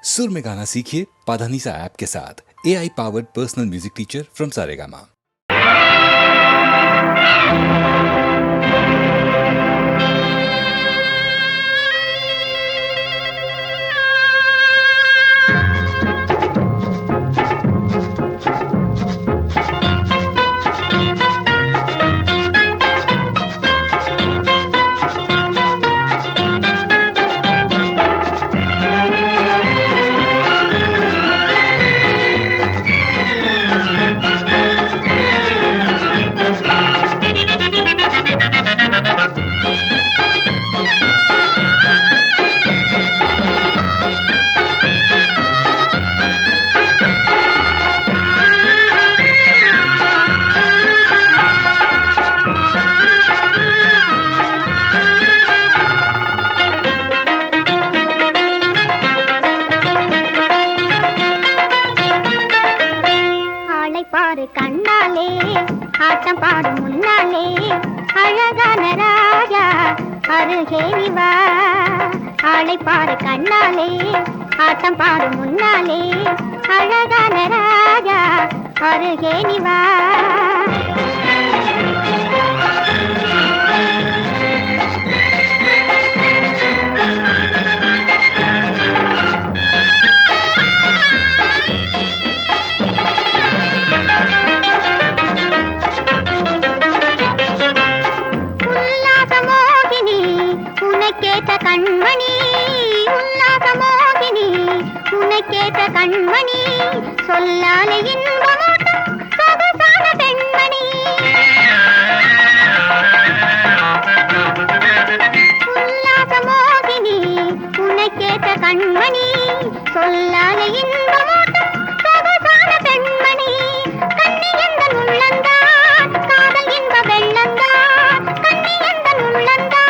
सुर में गाना सीखिए पाधानीसा ऐप के साथ। AI powered personal music teacher from Saregama. பாரு கண்ணாலே ஆட்டம் பாடும் முன்னாலே அழகான ராஜா அருகே நீ வா. ஆளை பாரு கண்ணாலே ஆட்டம் பாடும் முன்னாலே அழகான ராஜா அருகே நீ வா. உனக்கேத்த கண்மணி உல்லாச மோகினி உனக்கேத்த கண்மணி சொல்லாலே இன்பமூட்டும் சொகுசான பெண்மணி. உல்லாச மோகினி உனக்கேத்த கண்மணி சொல்லாலே இன்பமூட்டும் சொகுசான பெண்மணி. கண்ணி எந்தன் உள்ளந்தான் காதல் இன்ப வெள்ளந்தான். கண்ணி எந்தன் உள்ளந்தான்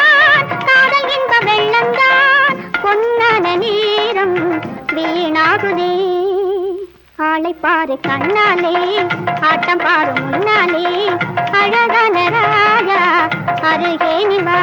வெள்ளந்தான் பொன்னான நேரம் வீணாகுதே. ஆளை பாரு கண்ணாலே ஆட்டம் பாரு முன்னாலே அழகான ராஜா அருகே நீ வா.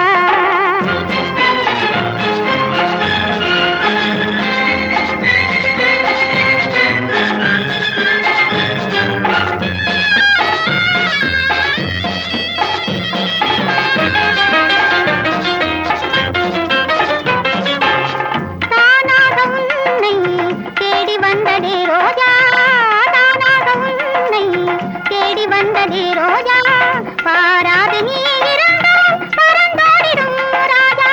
வந்ததே ரோஜா பாராது நீ இருந்தால் பறந்தோடிடும் ராஜா.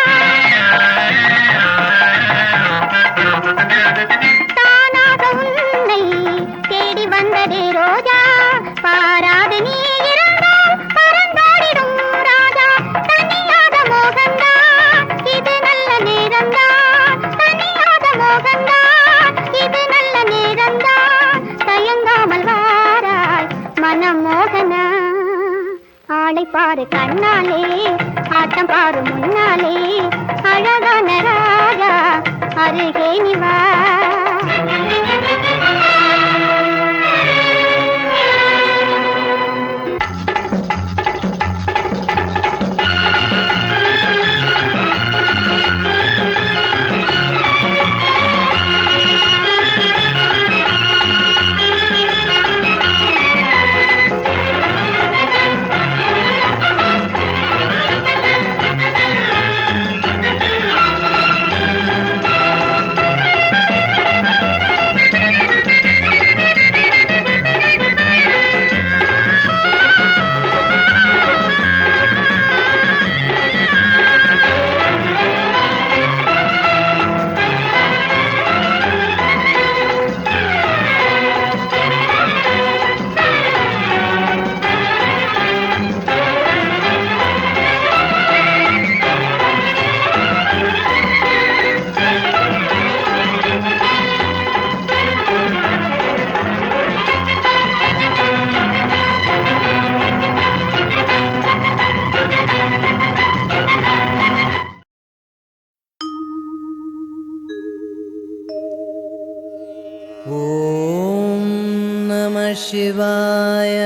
தானாக உன்னை தேடி வந்ததே ரோஜா பாராது நீ இருந்தால் பறந்தோடிடும் ராஜா. தனியாத மோகந்தான் இது நல்ல நேரந்தான். தனியாத மோகந்தான் இது நல்ல நேரந்தான். தயங்காமல் வாராய் மனமோகனா. ஆளை பாரு கண்ணாலே ஆட்டம் பாரு முன்னாலே அழகான ராஜா அருகே நீ வா. ॐ नमः शिवाय।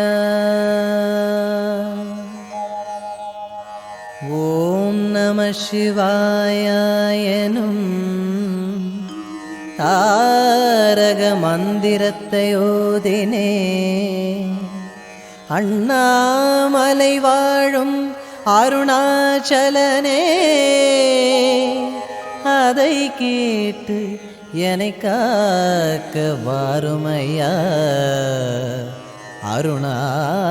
ॐ नमः शिवाय एनुम தாரக மந்திரத்தை ஓதினே அண்ணாமலை வாழும் அருணாச்சலனே அதை கேட்டு என்னை காக்க வாருமையா அருணாச்சலனே.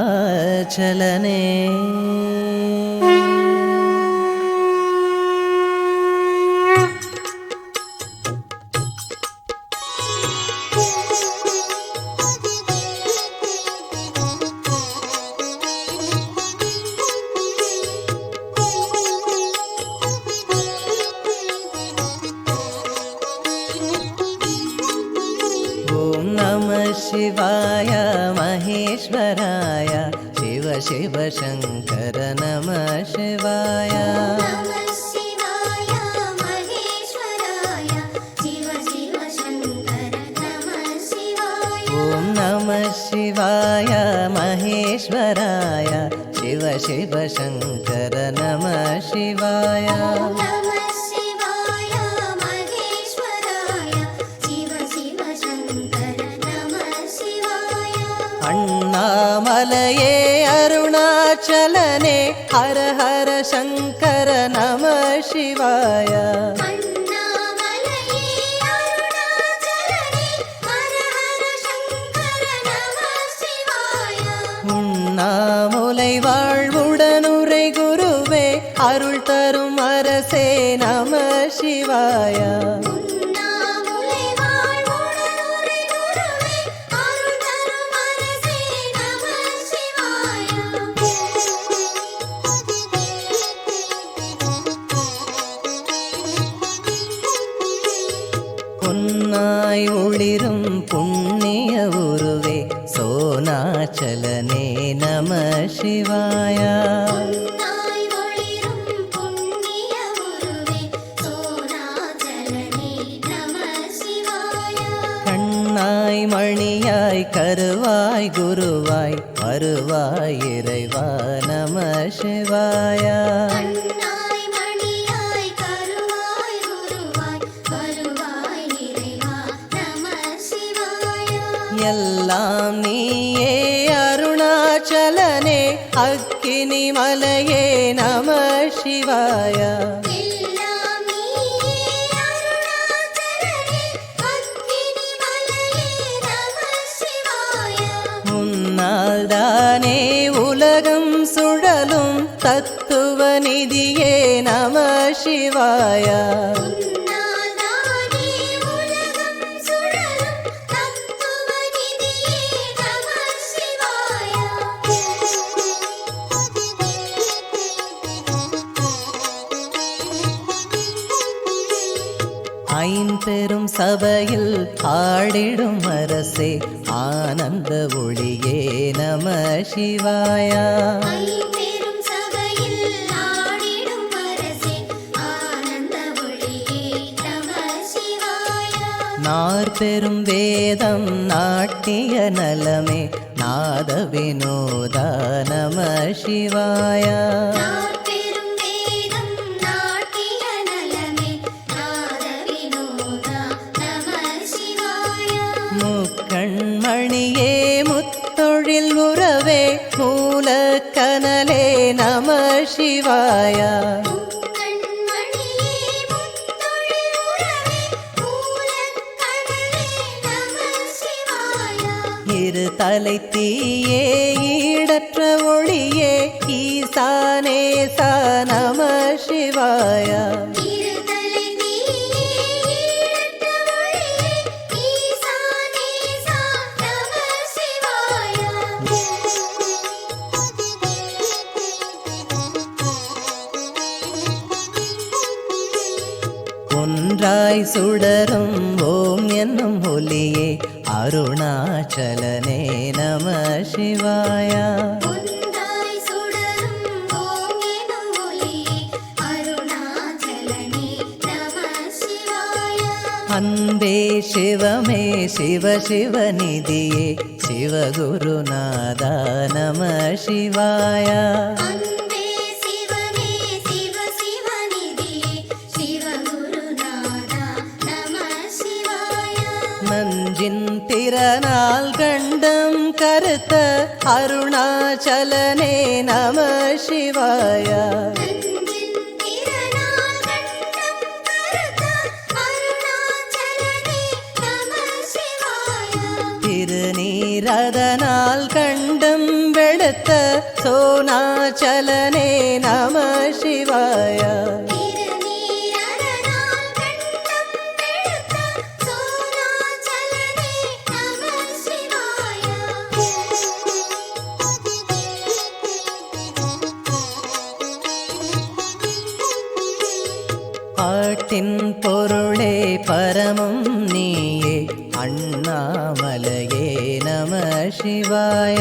ஓம் நம சிவாய மகேஸ்வராய சிவ சிவ சங்கர நம சிவாய. ஓம் நம சிவாய மகேஸ்வராய சிவ சிவ சங்கர நம சிவாய. அண்ணாமலையே அருணாச்சலனே ஹர ஹர சங்கர நம சிவாய. உண்ணாமுலை வாழ்வுடனுரை குருவே அருள் தரும் அரசே நம சிவாய. பொன்னாய் ஒளிரும் புண்ணிய உருவே சோனாச்சலனே நம சிவாய. கண்ணாய் மணியாய் கருவாய் குருவாய் வருவாய் இறைவா நம சிவாய. எல்லாம் நீயே அருணாச்சலனே அக்கினி மலையே நம சிவாய. முன்னால் தானே உலகம் சுழலும் தத்துவ நிதியே நம சிவாய. ஐம்பெரும் சபையில் ஆடிடும் அரசே ஆனந்த ஒளியே நம சிவாய. நாற்பெரும் வேதம் நாட்டிய நலமே நாத வினோதா நம சிவாய. முக்கண்மணியே முத்தொழில் உறவே மூலக்கனலே நம சிவாய. இரு தலை தீயே ஈடற்ற ஒளியே ஈசானேசா நம சிவாய. ஒன்றாய் சுடரும் ஓம் என்னும் ஒலியே அருணாச்சலனே நம சிவாய. அன்பே சிவமே சிவ சிவநிதியே சிவகுருநாதா நம சிவாய. நெஞ்சின் திறனால் கண்டம் கருத்த அருணாச்சலனே நம சிவாய. திருநீரதனால் கண்டம் வெளுத்த சோனாச்சலனே நம சிவாய. பாட்டின் பொருளே பரமும் நீயே அண்ணாமலையே நம சிவாய.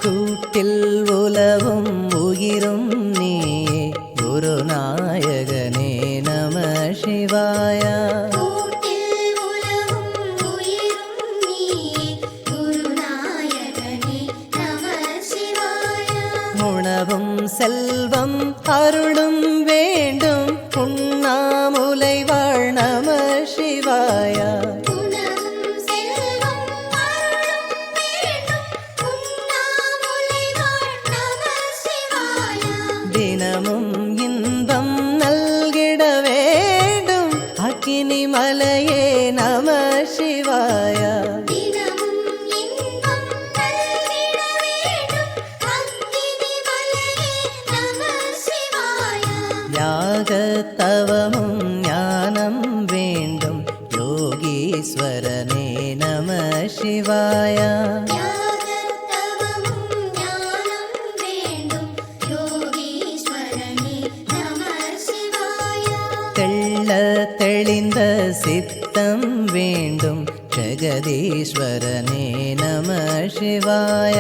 கூட்டில் உலவும் உயிரும் நீயே குருநாயகனே நம சிவாய. உணவும் செல்வம் அருளும் வேண்டும் உண்ணாமுலை வாழ் நம சிவாய. தினமும் இன்பம் நல்கிட வேண்டும் அக்கினி மலையே நம சிவாய. யாகத்தவமும் ஞானம் வேண்டும் யோகீஸ்வரனே நம சிவாய. தெள்ள தெளிந்த சித்தம் வேண்டும் ஜெகதீஸ்வரனே நம சிவாய.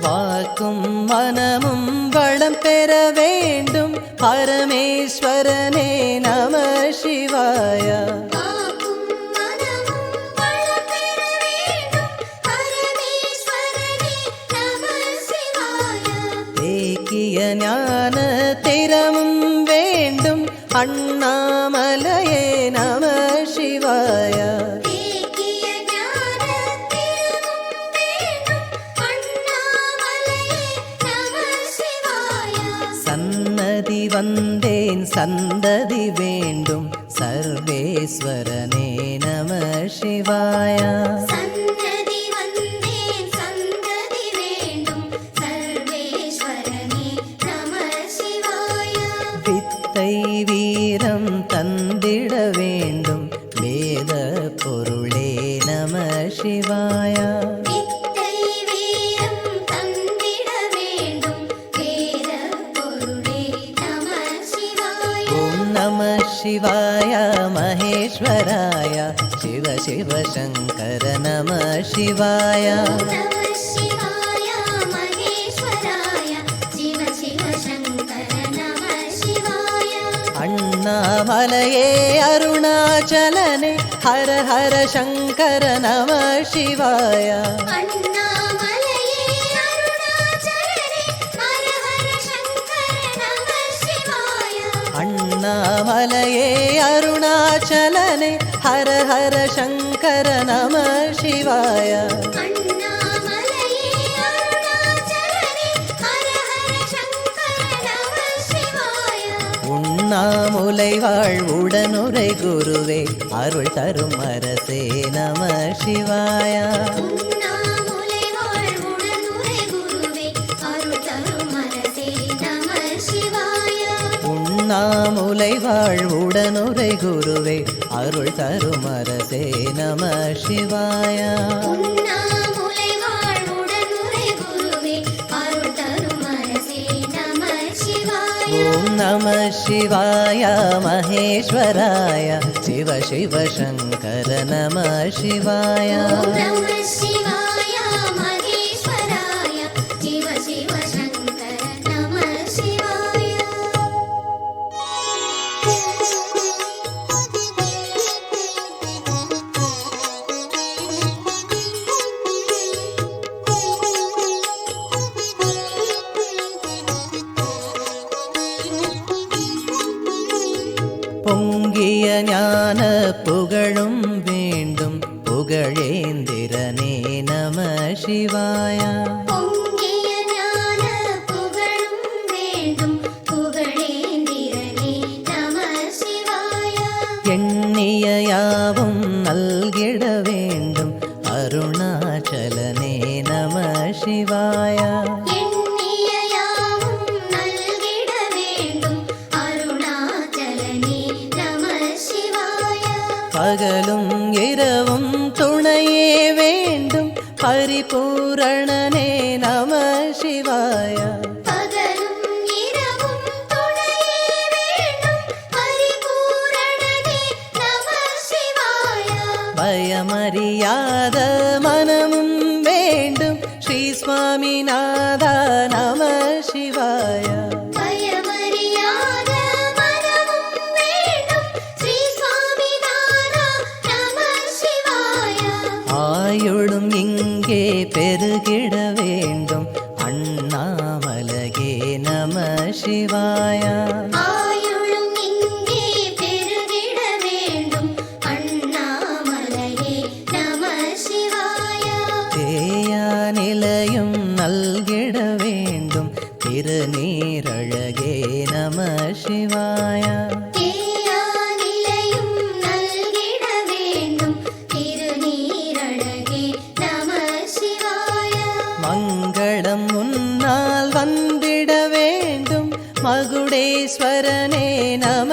வாக்கும் மனமும் வளம் பெற வேண்டும் பரமேஸ்வரனே நம சிவாய. ஏக்கிய ஞான திறமும் வேண்டும் அண்ணாமலையே நம சிவாய. சன்னதி வந்தேன் சந்ததி வேண்டும் சர்வேஸ்வரனே நம சிவாய. வித்தை வீரம் தந்திட வேண்டும் வேத பொருளே நம சிவாய. நம சிவாய மகேஸ்வராய சிவ சிவ சங்கர நம சிவாய. அண்ணாமலையே அருணாச்சலனே ஹர ஹர சங்கர நம சிவாய. அண்ணாமலையே அருணாச்சலனே ஹர ஹர சங்கர நம சிவாய. உண்ணாமுலை வாழ் உடனுரை குருவே அருள் தரும் அரசே நம சிவாய. உண்ணாமுலை வாழ் உடனுரை குருவே அருள் தரும் அரசே நம சிவாய. ஓம் நம சிவாய மகேஸ்வராய சிவ சிவ சங்கர நம சிவாய. புகழும் வேண்டும் புகழேந்திரனே நம சிவாய. பொங்கிய ஞான புகழும் வேண்டும் புகழேந்திரனே நம சிவாய. எண்ணிய யாவும் நல்கிட வேண்டும் அருணாச்சலனே நம சிவாய. எண்ணிய யாவும் நல்கிட வேண்டும் அருணாச்சலனே நம சிவாய. பகலும் இரவும் துணையே வேண்டும் பரிபூரணனே நம சிவாய. பகலும் இரவும் துணையே வேண்டும் பரிபூரணனே நம சிவாய. பயமறியாத மனமும் வேண்டும் ஸ்ரீ சுவாமிநாதா நம சிவாய. பயமறியாத மனமும் வேண்டும் ஸ்ரீ சுவாமிநாதா நம சிவாய. ஆயுளும் இங்கே பெருகிட வேண்டும் அண்ணாமலையே நம சிவாய. ஆயுளும் இங்கே பெருகிட வேண்டும் அண்ணாமலையே நம சிவாய. தேயா நிலையும் நல்கிட வேண்டும் திருநீரழகே நம சிவாய. தேயா நிலையும் நல்கிட வேண்டும் திருநீரழகே நம சிவாய. மங்களம் முன்னால் வந்திட வேண்டும் மகுடேஸ்வரனே நம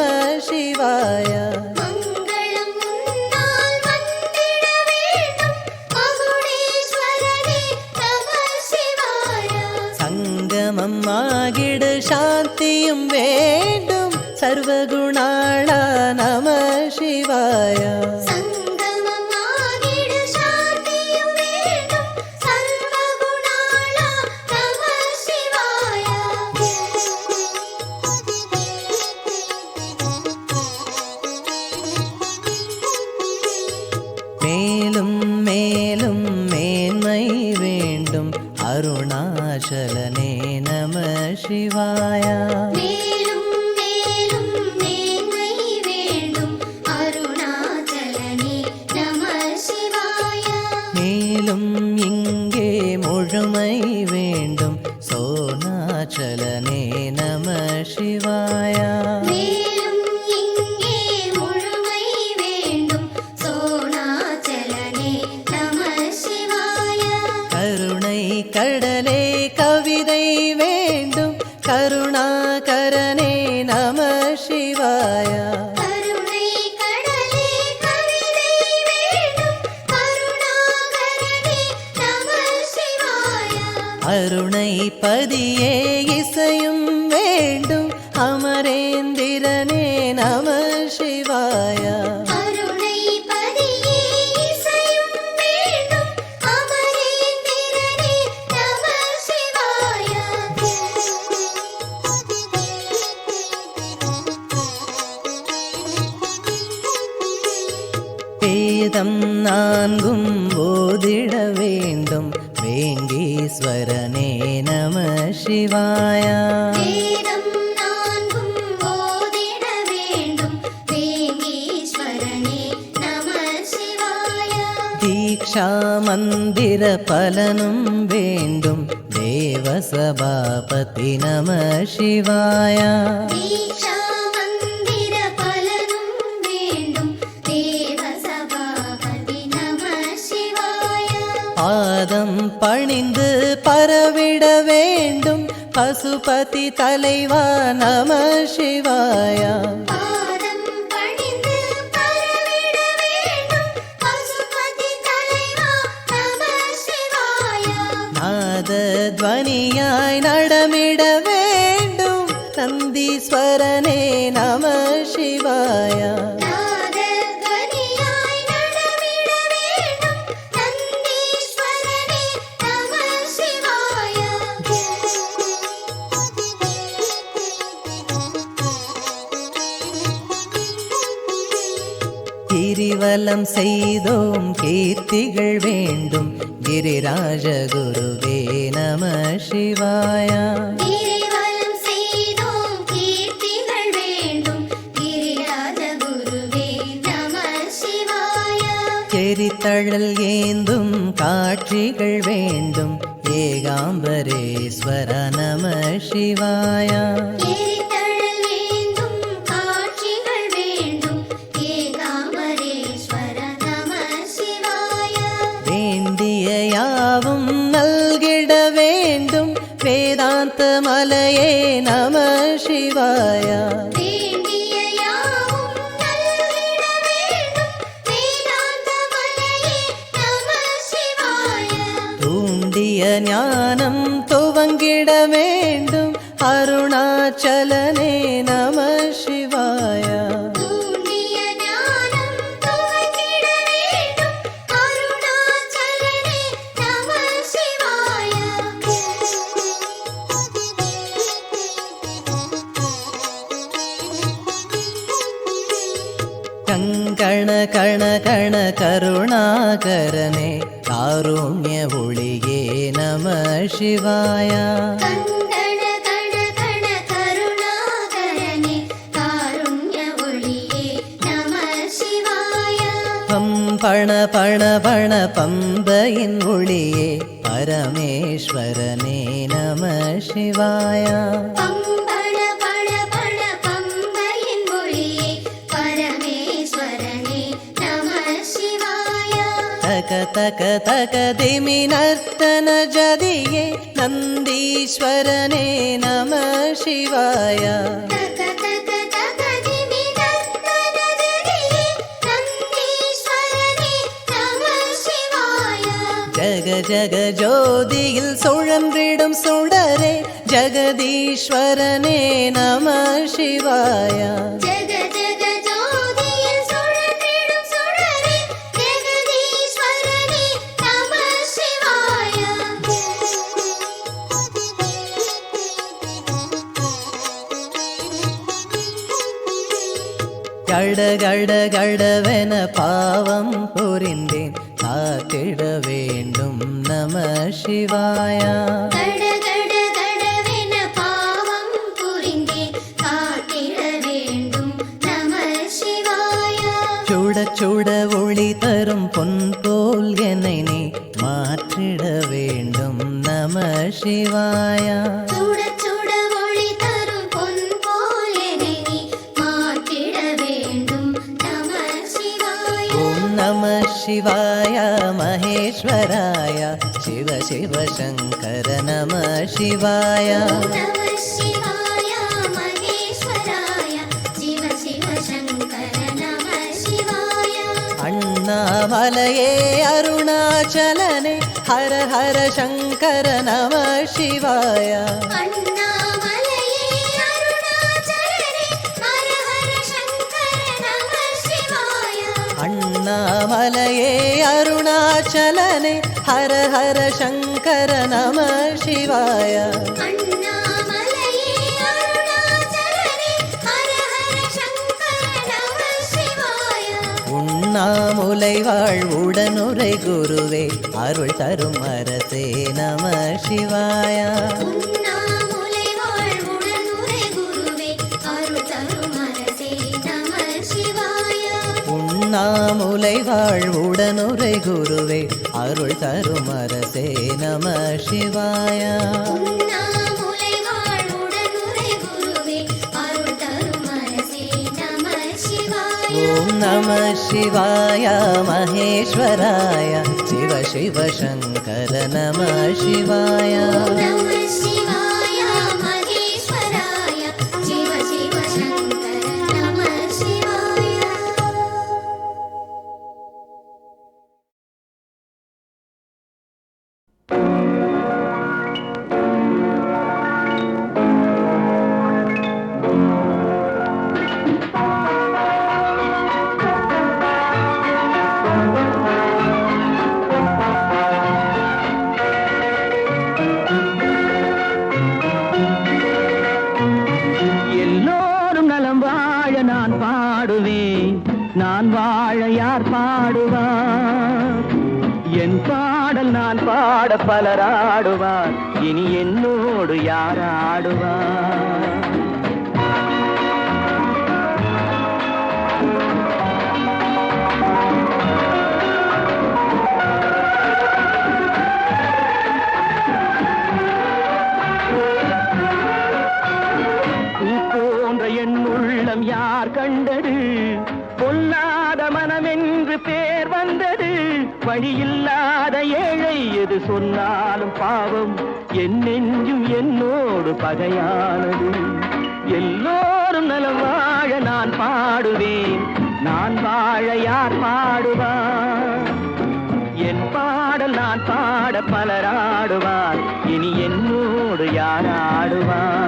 சிவாய. மங்களம் முன்னால் வந்திட வேண்டும் மகுடேஸ்வரனே நம சிவாய. சங்கமம் ஆகிட சாந்தியும் வேண்டும் சர்வகுணாளா நம சிவாய. சங்கமமாகிட சாந்தியும் வேண்டும் சர்வகுணாளா நம சிவாய. மேலும் மேலும் மேன்மை வேண்டும் அருணாச்சலனே நம சிவாய. மேலும் மேலும் மேன்மை வேண்டும் அருணாச்சலனே நம சிவாய. மேலும் இங்கே முழுமை வேண்டும் சோனாச்சலனே நம சிவாய. மேலும் இங்கே முழுமை வேண்டும் சோனாச்சலனே நம சிவாய. கருணை கடலே கவிதை வேண்டும் கருணாகரனே நம சிவாய. கருணை கடலே கவிதை வேண்டும் கருணாகரனே நம சிவாய. அருணை பதியே இசையும் வேண்டும் அமரேந்திரனே நம சிவாய. அருணை பதியே இசையும் வேண்டும் அமரேந்திரனே நம சிவாய. வேதம் நான்கும் ஓதிட வேண்டும் வேங்கீஸ்வரனே நம சிவாய. வேதம் நான்கும் ஓதிட வேண்டும் வேங்கீஸ்வரனே நம சிவாய. தீக்ஷா மந்திர பலனும் வேண்டும் தேவசபாபதி நம சிவாய. தீக்ஷா மந்திர பலனும் வேண்டும் தேவ சபாபதி நம சிவாய. பாதம் பணிந்து பரவிட வேண்டும் பசுபதி தலைவா நம சிவாய. பாதம் பணிந்து பரவிட வேண்டும் பசுபதி தலைவா நம சிவாய. நாத துவனியாய் நடமிட வேண்டும் நந்தீஸ்வரனே நம சிவாய. நாதத்வனியாய் நடமிட வேண்டும் நந்தீஸ்வரனே நம சிவாய. கிரிவலம் செய்தோம் கீர்த்திகள் வேண்டும் கிரிராஜ குருவே நம சிவாய. கிரிவலம் செய்தோம் கீர்த்திகள் வேண்டும் கிரிராஜ குருவே நம சிவாய. எரித்தழல் ஏந்தும் காட்சிகள் வேண்டும் ஏகாம்பரேஸ்வர நம சிவாயா. எரித்தழல் ஏந்தும் காட்சிகள் வேண்டும் ஏகாம்பரேஸ்வர நம சிவாய. வேண்டிய யாவும் நல்கிட வேண்டும் வேதாந்த மலையே நம சிவாயா. வேண்டிய யாவும் நல்கிட வேண்டும் வேதாந்த மலையே நம சிவாய. தூண்டிய ஞானம் துவங்கிட வேண்டும் அருணாச்சலனே நம சிவாயா. தூண்டிய ஞானம் துவங்கிட வேண்டும் அருணாச்சலனே நம சிவாய. கங்கண கண கண கருணாகரனே காருண்ய ஒளியே நம சிவாயா. கங்கண கண கண கருணாகரனே காருண்ய ஒளியே நம சிவாய. பண பண பண பம்பையின் ஒளியே பரமேஸ்வரனே நம சிவாயா. பம்பள பள பள பம்பையின் ஒளியே பரமேஸ்வரனே நம சிவாய. தக தக தக திமி நர்த்தன ஜதியே நந்தீஸ்வரனே நம சிவாயா. தக தக தக திமி நர்த்தன ஜதியே நந்தீஸ்வரனே நம சிவாய. ஜக ஜக ஜோதியில் சுழன்றிடும் சுடரே ஜகதீஸ்வரனே நம சிவாயா. ஜக ஜக ஜோதியில் சுழன்றிடும் சுடரே ஜெகதீஸ்வரனே நம சிவாய. கட கட கடவென பாவம் புரிந்தேன் காத்திட வேண்டும் நம சிவாயா. கட கட கடவென பாவம் புரிந்தேன் காத்திட வேண்டும் நம சிவாய. சுட சுட ஒளி தரும் பொன் போல் என்னை நீ மாற்றிட வேண்டும் நம சிவாயா. சுட சுட ஒளி தரும் பொன் போல் என்னை நீ மாற்றிட வேண்டும் நம சிவாய. ஓம் நம சிவாய மகேஸ்வராய சிவ சிவ சங்கர நம சிவாய. ஓம் நம சிவாய மகேஸ்வராய சிவ சிவ சங்கர நம சிவாய. அண்ணாமலையே அருணாச்சலனே ஹர ஹர சங்கர நம சிவாய. அண்ணாமலையே அருணாச்சலனே ஹர ஹர சங்கர நம சிவாய. அண்ணாமலையே அருணாச்சலனே ஹர ஹர சங்கர நம சிவாய. அண்ணாமலையே அருணாச்சலனே ஹர ஹர சங்கர நம சிவாய. உண்ணாமுலை வாழ் உடனுரை குருவே அருள் தரும் அரசே நம சிவாய. உண்ணாமுலை வாழ் உடனுரை குருவே அருள் தரும் அரசே நம சிவாய. உண்ணாமுலை வாழ் உடனுரை குருவே அருள் தரும் அரசே நம சிவாய. உண்ணாமுலை வாழ் உடனுரை குருவே அருள் தரும் அரசே நம சிவாய. ஓம் நம சிவாய மகேஸ்வராய சிவ சிவ சங்கர நம சிவாய. ஓம் நம சிவாய மகேஸ்வராய சிவ சிவ சங்கர நம சிவாய. எல்லோரும் நலம் வாழ நான் பாடுவேன், நான் வாழ யார் பாடுவார்? என் பாடல் நான் பாட பலராடுவார், இனி என்னோடு யார் ஆடுவார்? பிறந்தது வழியில்லாத ஏழை எது சொன்னாலும் பாவம் என் நெஞ்சும் என்னோடு பகையானது எல்லோரும் நலம் வாழ நான் பாடுவேன் நான் வாழ யார் பாடுவார் என் பாடல் நான் பாட பலர் ஆடுவார் இனி என்னோடு யார் ஆடுவார்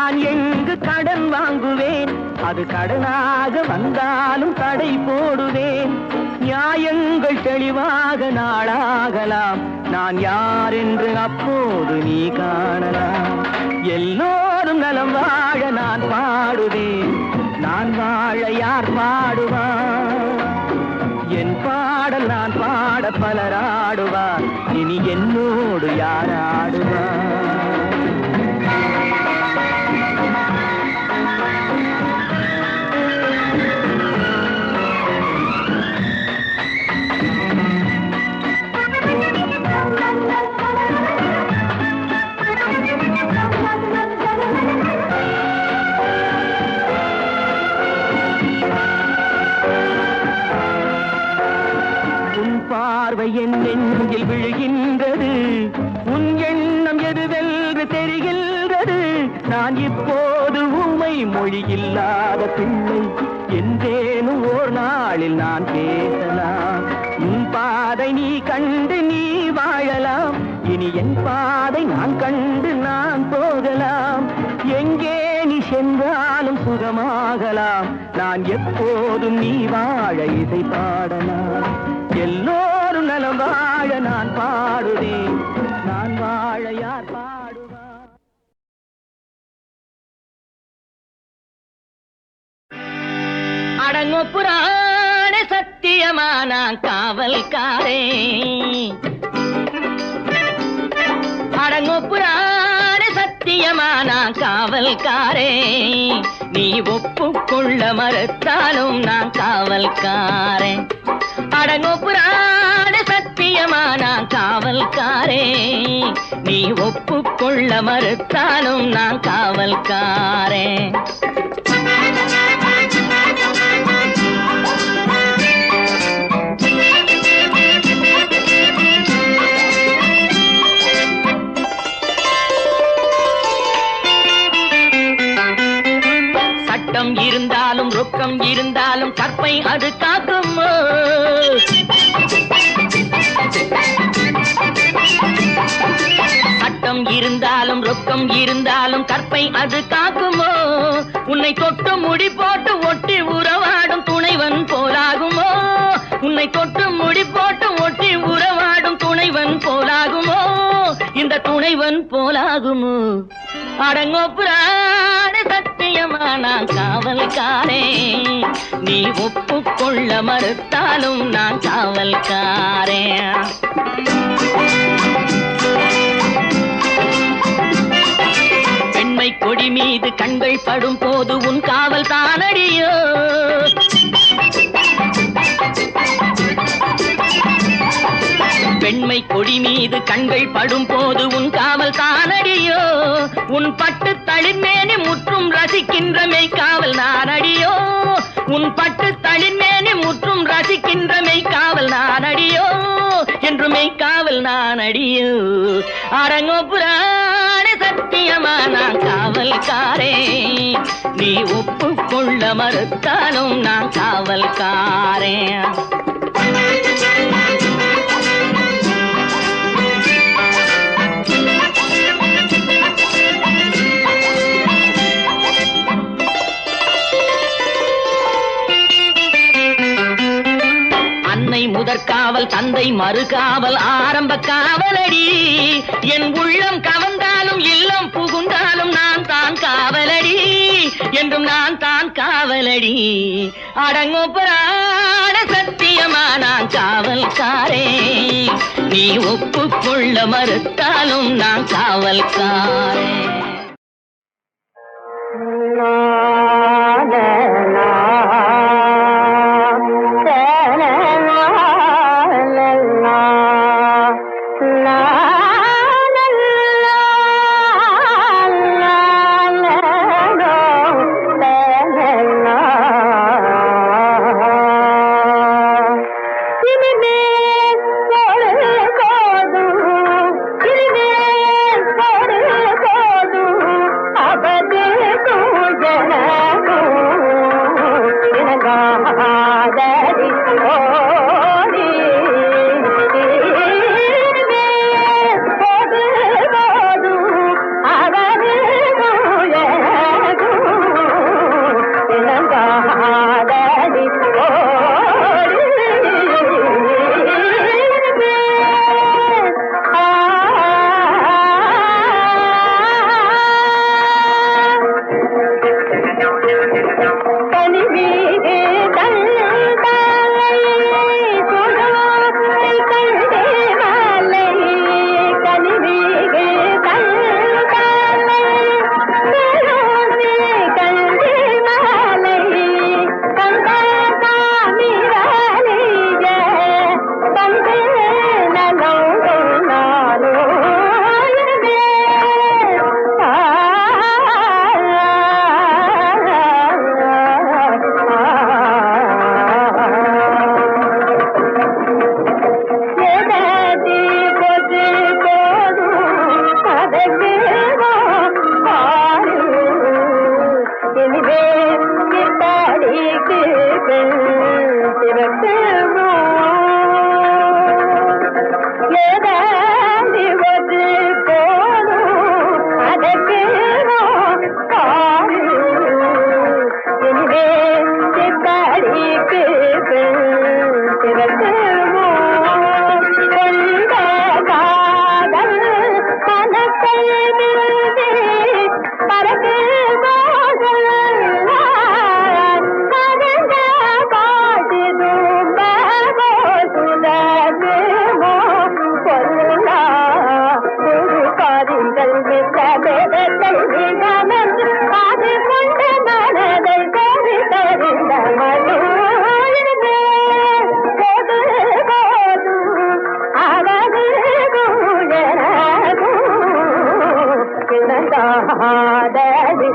நான் எங்கு கடன் வாங்குவேன் அது கடனாக வந்தாலும் தடை போடுவேன் நியாயங்கள் தெளிவாக நாளாகலாம் நான் யார் என்று அப்போது நீ காணலாம் எல்லோரும் நலம் வாழ நான் பாடுவேன் நான் வாழ யார் பாடுவார் என் பாடல் நான் பாட பலர் ஆடுவார் இனி என்னோடு யார் ஆடுவார் பார்வை என் நெஞ்சில் விழுகின்றது உன் எண்ணம் எதுவென்று தெரிகின்றது நான் இப்போது ஊமை மொழியில்லாத பிள்ளை என்றேனும் ஓர் நாளில் நான் பேசலாம் உன் பாதை நீ கண்டு நீ வாழலாம் இனி என் பாதை நான் கண்டு நான் போகலாம் எங்கே நீ சென்றாலும் சுகமாகலாம் நான் எப்போதும் நீ வாழ இசை பாடலாம் எல்லோரும் நலம் வாழ நான் பாடுவேன் நான் வாழ யார் பாடுவார் அடங்கோ புராண சத்தியமான காவல்காரே அடங்கோ புராண சத்தியமான காவல்காரே நீ ஒப்புக்கொள்ள மறுத்தாலும் நான் காவல்காரன் அடங்கோ புராண சத்தியமான காவல்காரே நீ ஒப்புக்கொள்ள மறுத்தாலும் நான் காவல்காரன் சட்டம் இருந்தாலும் ரொக்கம் இருந்தாலும் கற்பை அது காக்கும் சட்டம் இருந்தாலும் ரொக்கம் இருந்தாலும் கற்பை அது காக்குமோ உன்னை தொட்டு முடி போட்டு ஒட்டி உறவாடும் துணைவன் போலாகுமோ உன்னை தொட்டு முடி போட்டு ஒட்டி உறவாடும் துணைவன் போலாகுமோ இந்த துணைவன் போலாகுமோ அடங்கோ புராண சத்தியமான காவல்காரே நீ ஒப்புக்கொள்ள மறுத்தாலும் நான் காவல்காரே பெண்மை கொடி மீது கண்கள் படும் போது உன் காவல் தானடியோ பெண்மை கொடி மீது கண்கள் படும் போது உன் காவல் தானடியோ உன் பட்டு தளிர்மேனி முற்றும் ரசிக்கின்ற மெய்காவல் நானடியோ உன் பட்டு தளிர்மேனி முற்றும் ரசிக்கின்ற மெய்காவல் நானடியோ என்று மெய்காவல் நானடியோ அடங்கோ புராண சத்தியமான காவல்காரே நீ ஒப்புக்கொள்ள மறுத்தாலும் நான் காவல்காரே முதற்காவல் தந்தை மறுகாவல் ஆரம்ப காவலடி என் உள்ளம் கவர்ந்தாலும் இல்லம் புகுந்தாலும் நான் தான் காவலடி என்றும் நான் தான் காவலடி அடங்கோ புராண சத்தியமான காவல்காரே நீ ஒப்புக்கொள்ள மறுத்தாலும் நான் காவல்காரே மாதவி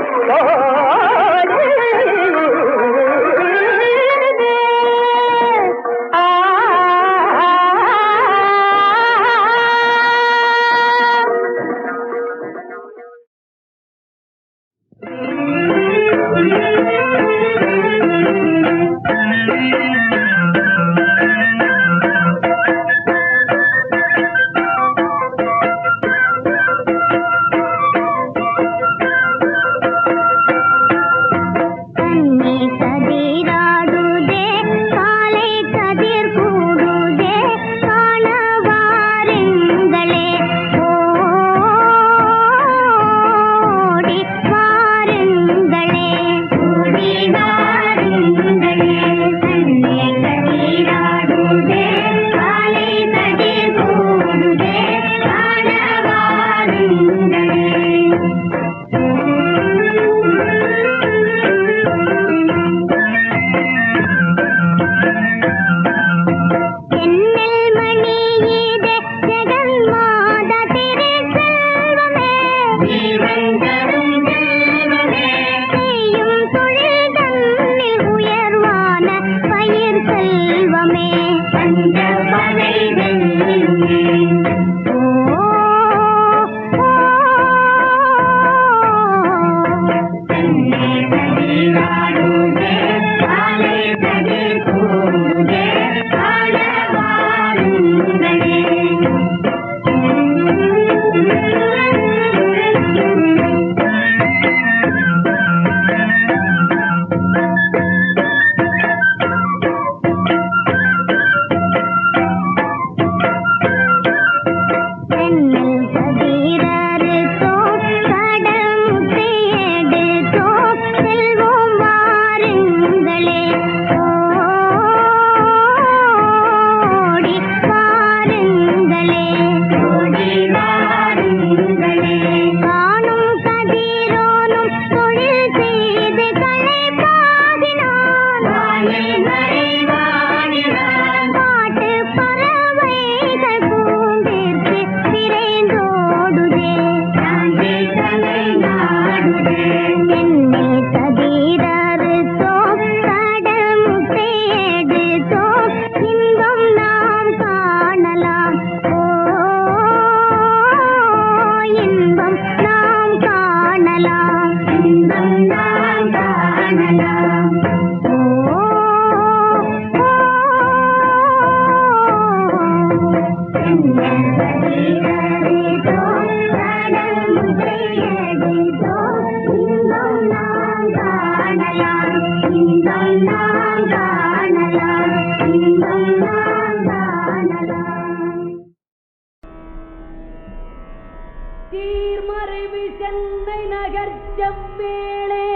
சீர்மறைவு சென்னை நகர் செவ்வேளே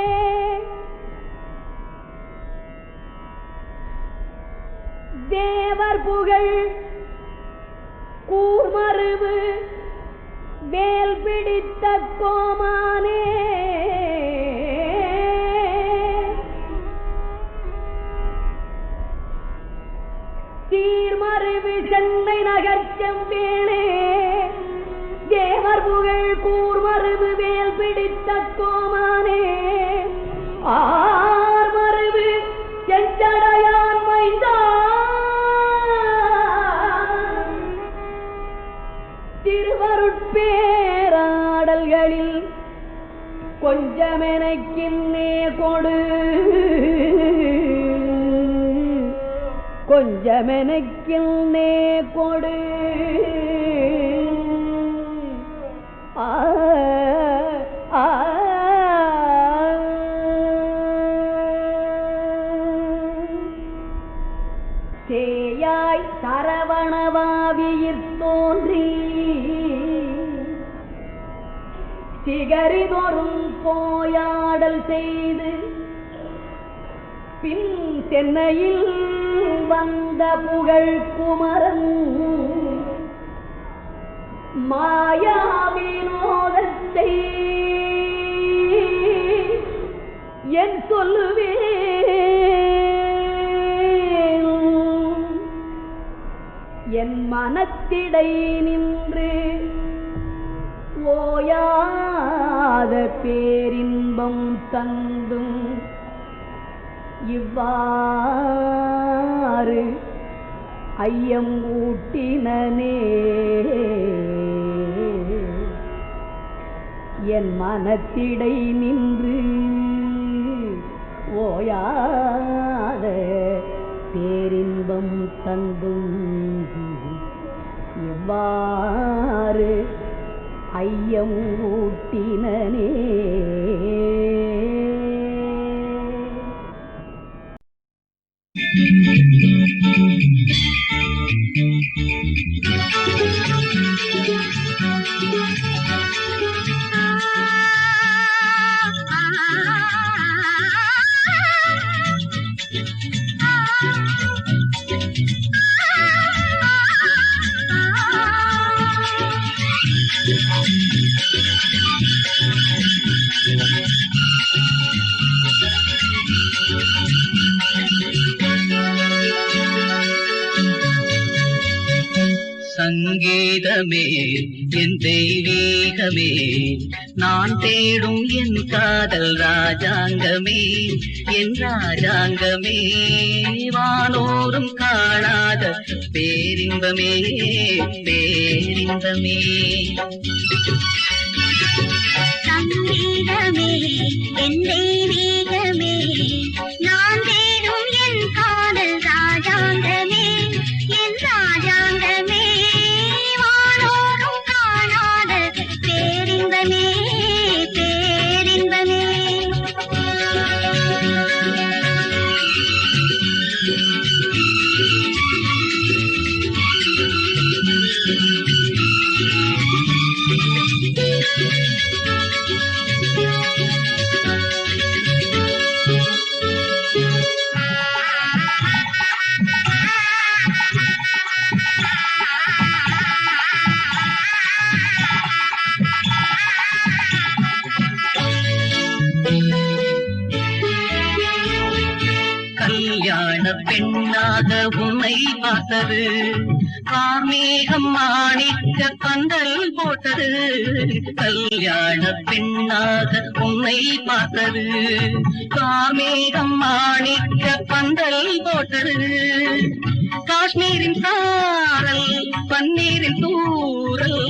தேவர் புகழ் கூர்மருவு வேல் பிடித்த கோமானே சீர்மறைவு சென்னை நகர் செவ்வேளே தேவர் புகழ் கூர்மருவு வேல் பிடித்த கோமானே ஆர்மருவு செஞ்சடையான் மைந்தா திருவருட்பேராடல்களில் கொஞ்சமெனக்கின்னே கொடு கொஞ்சமெனக்கின்னே கொடு சேயாய் சரவணவாவியிற் தோன்றி சிகரிதொரும் போயாடல் செய்து பின் சென்னையில் வந்த புகழ் குமரன் மாயா வினோதத்தை என் சொல்லுவேன் என் மனத்திடை நின்று ஓயா ஓயாத பேரின்பம் தந்தும் இவ்வாறு ஐயம் ஊட்டினனே என் மனத்திடை நின்று ஓயாத பேரின்பம் தந்தும் எவ்வாறு ஐயம் ஊட்டினனே. சங்கீதமே என் தெய்வீகமே, நான் தேடும் என் காதல் ராஜாங்கமே, என் ராஜாங்கமே, வானோரும் காணாத பேரின்பமே பேரின்பமே. சங்கீதமே என் தெய்வீகமே, நான் தேடும் என் காதல் ராஜாங்கமே, என் ராஜாங்கமே, வானோரும் காணாத பேரின்பமே பேரின்பமே. கல்யாண பெண்ணாக உன்னை பார்த்தது, கார்மேகம் மாணிக்க பந்தல் போட்டது. கல்யாண பெண்ணாக உன்னை பார்த்தது, கார்மேகம் மாணிக்க பந்தல் போட்டது. காஷ்மீரின் சாரல் பன்னீரின் தூரல்,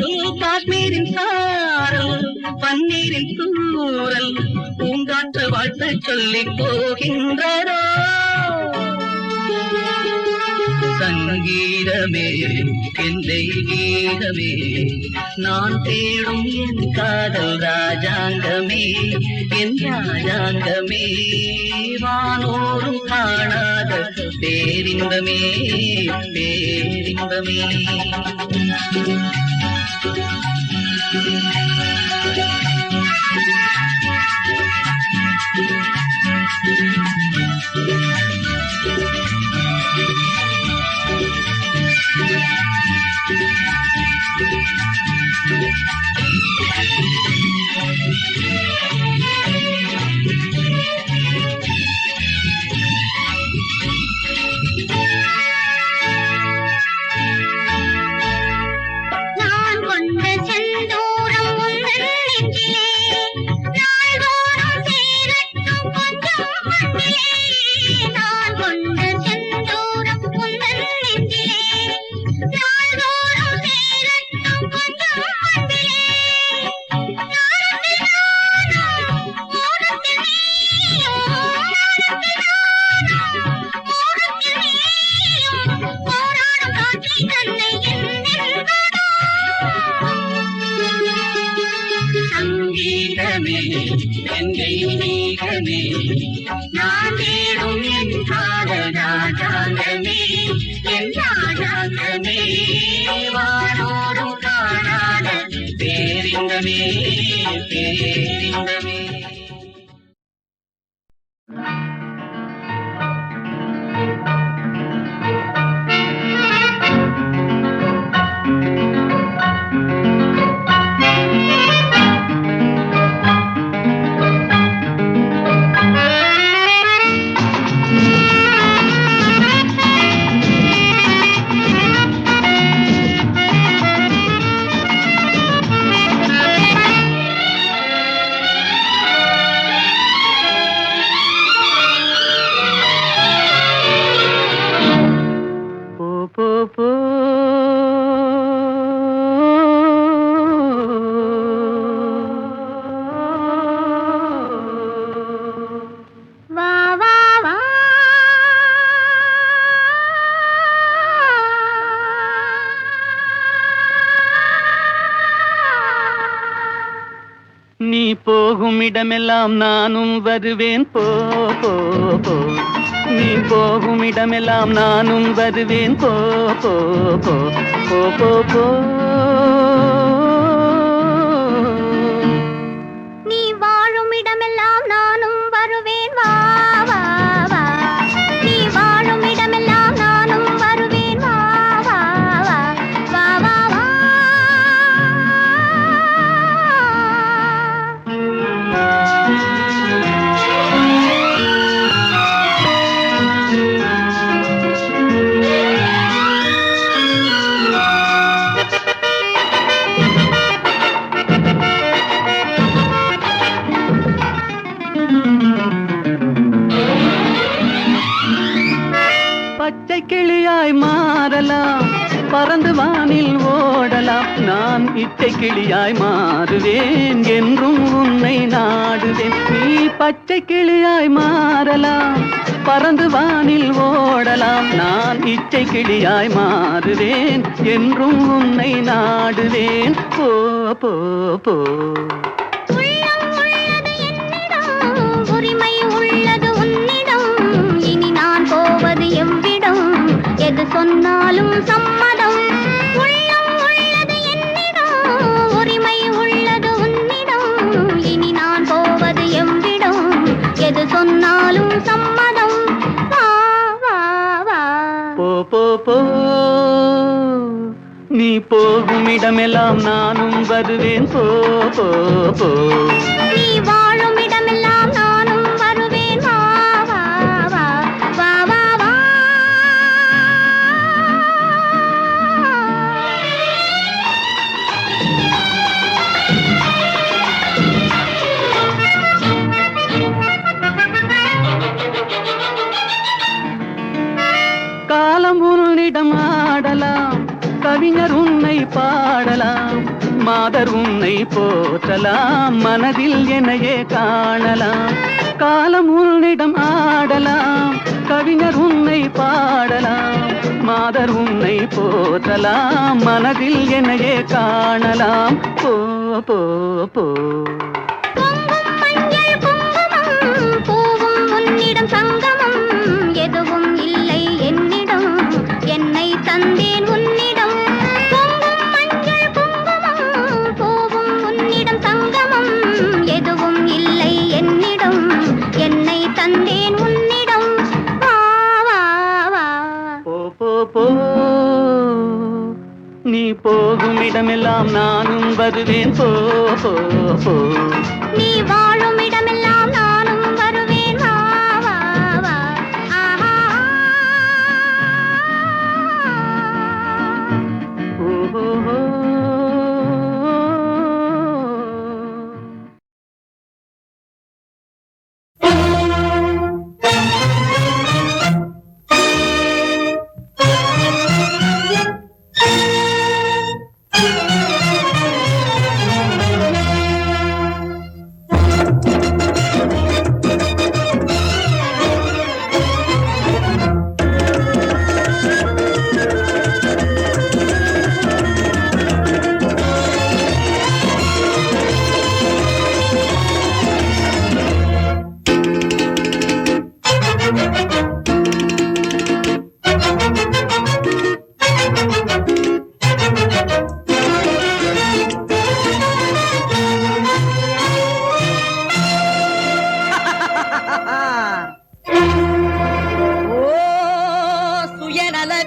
காஷ்மீரின் சாரல் பன்னீரின் தூரல், பூங்காற்று வாழ்த்து சொல்லி போகின்றதோ. சங்கீதமே என் தெய்வீகமே, நான் தேடும் என் காதல் ராஜாங்கமே, என் ராஜாங்கமே, வானோரும் காணாத பேரின்பமே பேரின்பமே. நான் கொண்ட செந்தூரம் உந்தன் நெஞ்சிலே, நாள்தோறும் சேரட்டும் கொஞ்சம் மண்ணிலே. நான் கொண்ட செந்தூரம் உந்தன் நெஞ்சிலே, நாள்தோறும் சேரட்டும் கொஞ்சம் மண்ணிலே. ஞானத்தில் நானும் மோகத்தில் நீயும், ஞானத்தில் நானும் மோகத்தில் நீயும், போராடும் காற்றை தன்னை என்னென்பதோ. சங்கீதமே என் தெய்வீகமே, நான் தேடும் என் காதல் ராஜாங்கமே, என் ராஜாங்கமே, வானோரும் காணாத பேரின்பமே பேரின்பமே. இடமெல்லாம் நானும் வருவேன் போ போ போ. நீ போகும் இடமெல்லாம் நானும் வருவேன் போ போ போ போ போ போ. நீ வாழும் இடமெல்லாம் நானும் வருவேன் வா வா வா. நீ வாழும் இடமெல்லாம் நானும் வருவேன் வா வா வா வா வா வா. பச்சை கிளியாய் மாறலாம், பறந்து வானில் ஓடலாம். நான் இச்சை கிளியாய் மாறுவேன், என்றும் உன்னை நாடுவேன். நீ பச்சை கிளியாய் மாறலாம், பறந்து வானில் ஓடலாம். நான் இச்சை கிளியாய் மாறுவேன், என்றும் உன்னை நாடுவேன். போ போ போ. உள்ளம் உள்ளது என்னிடம், உரிமை உள்ளது உன்னிடம். இனி நான் போவது எவ்விடம், எது சொன்னாலும் சம்மதம். உள்ளம் உள்ளது என்னிடம், உரிமை உள்ளது உன்னிடம். இனி நான் போவது எவ்விடம், எது சொன்னாலும் சம்மதம். வா வா வா. போ போ போ. நீ போகும் இடமெல்லாம் நானும் வருவேன் போ போ போ. நீ வாழும் இடமெல்லாம் நானும் வருவேன் வா வா வா வா வா வா. காலம் உன்னிடம் ஆடலாம், கவிஞர் உன்னை பாடலாம். மாதர் உன்னை போற்றலாம், மனதில் என்னையே காணலாம். காலம் உன்னிடம் ஆடலாம், கவிஞர் உன்னை பாடலாம். மாதர் உன்னை போற்றலாம், மனதில் என்னையே காணலாம். போ போ போ. பொங்கும் மஞ்சள் குங்குமம், பூவும் உன்னிடம் சங்கமம். எதுவும் இல்லை என்னிடம், என்னை தந்தேன் உன்னிடம். பொங்கும் மஞ்சள் குங்குமம், பூவும் உன்னிடம் சங்கமம். எதுவும் இல்லை என்னிடம், என்னை தந்தேன் உன்னிடம். வா வா வா. போ போ போ. நீ போகும் இடமெல்லாம் நானும் வருவேன் போ போ போ. நீ வாழும் இடமெல்லாம் நானும் வருவேன் வா வா வா. ஆஹா. ஓஹோ.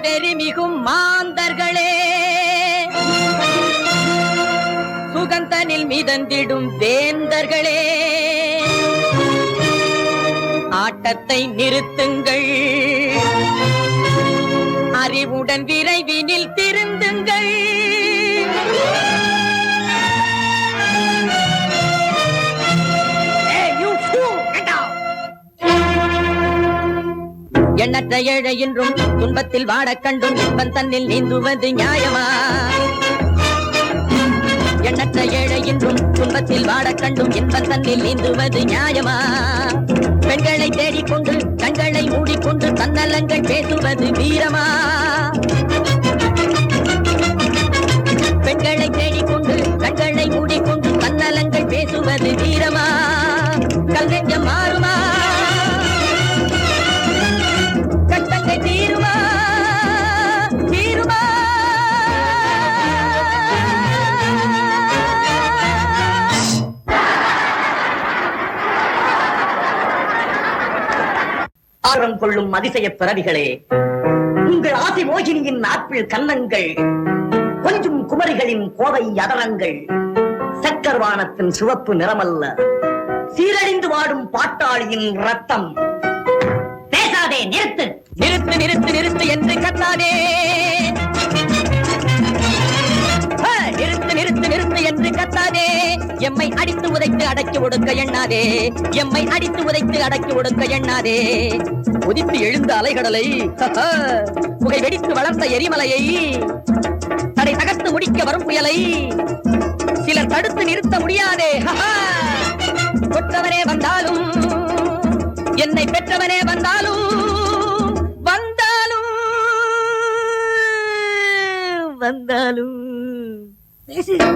வெறிமிகும் மாந்தர்களே, சுகந்தனில் மிதந்திடும் வேந்தர்களே, ஆட்டத்தை நிறுத்துங்கள், அறிவுடன் விரைவினில் திருந்துங்கள். எண்ணற்ற ஏழை என்றும் துன்பத்தில் வாடக் கண்டும் இன்பம் தன்னில் நீந்துவது நியாயமா? எண்ணற்ற ஏழை என்றும் துன்பத்தில் வாடக் கண்டும் இன்பம் தன்னில் நீந்துவது நியாயமா? பெண்களை தேடிக்கொண்டு கண்களை மூடிக்கொண்டு தன்னலங்கள் பேசுவது வீரமா? பெண்களை தேடிக்கொண்டு கண்களை மூடிக்கொண்டு தன்னலங்கள் பேசுவது வீரமா? கண்டால் நெஞ்சம் மாறுமா கட்டங்கள் தீருமா தீருமா ஆரம் கொள்ளும் அதிசய பிறவிகளே உங்கள் ஆசை மோகினியின் ஆப்பிள் கன்னங்கள் கொஞ்சம் குமரிகளின் கோவை அதரங்கள் சக்கரவானத்தின் சிவப்பு நிறமல்ல சீரழிந்து வாடும் பாட்டாளியின் ரத்தம் பேசாதே நிறுத்து நிறுத்து நிறுத்து நிறுத்து என்று கத்தாதே நிறுத்து நிறுத்து நிறுத்து என்று கத்தாதே எம்மை அடித்து உதைத்து அடக்கி ஒடுக்க எண்ணாதே எம்மை அடித்து உதைத்து அடக்கி ஒடுக்க எண்ணாதே உதித்து எழுந்த அலைகடலை புகை வெடித்து வளர்ந்த எரிமலையை தடை தகர்த்து முடிக்க வரும் புயலை சிலர் தடுத்து நிறுத்த முடியாதே கொற்றவனே வந்தாலும் என்னை பெற்றவனே வந்தாலும் வந்தாலும் வந்தாலும்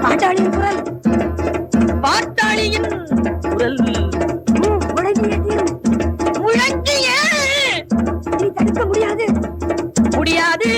பாட்டாளியின் குரல் பாட்டாளியின் குரல் முழங்கிய முழங்கிய தடுக்க முடியாது முடியாது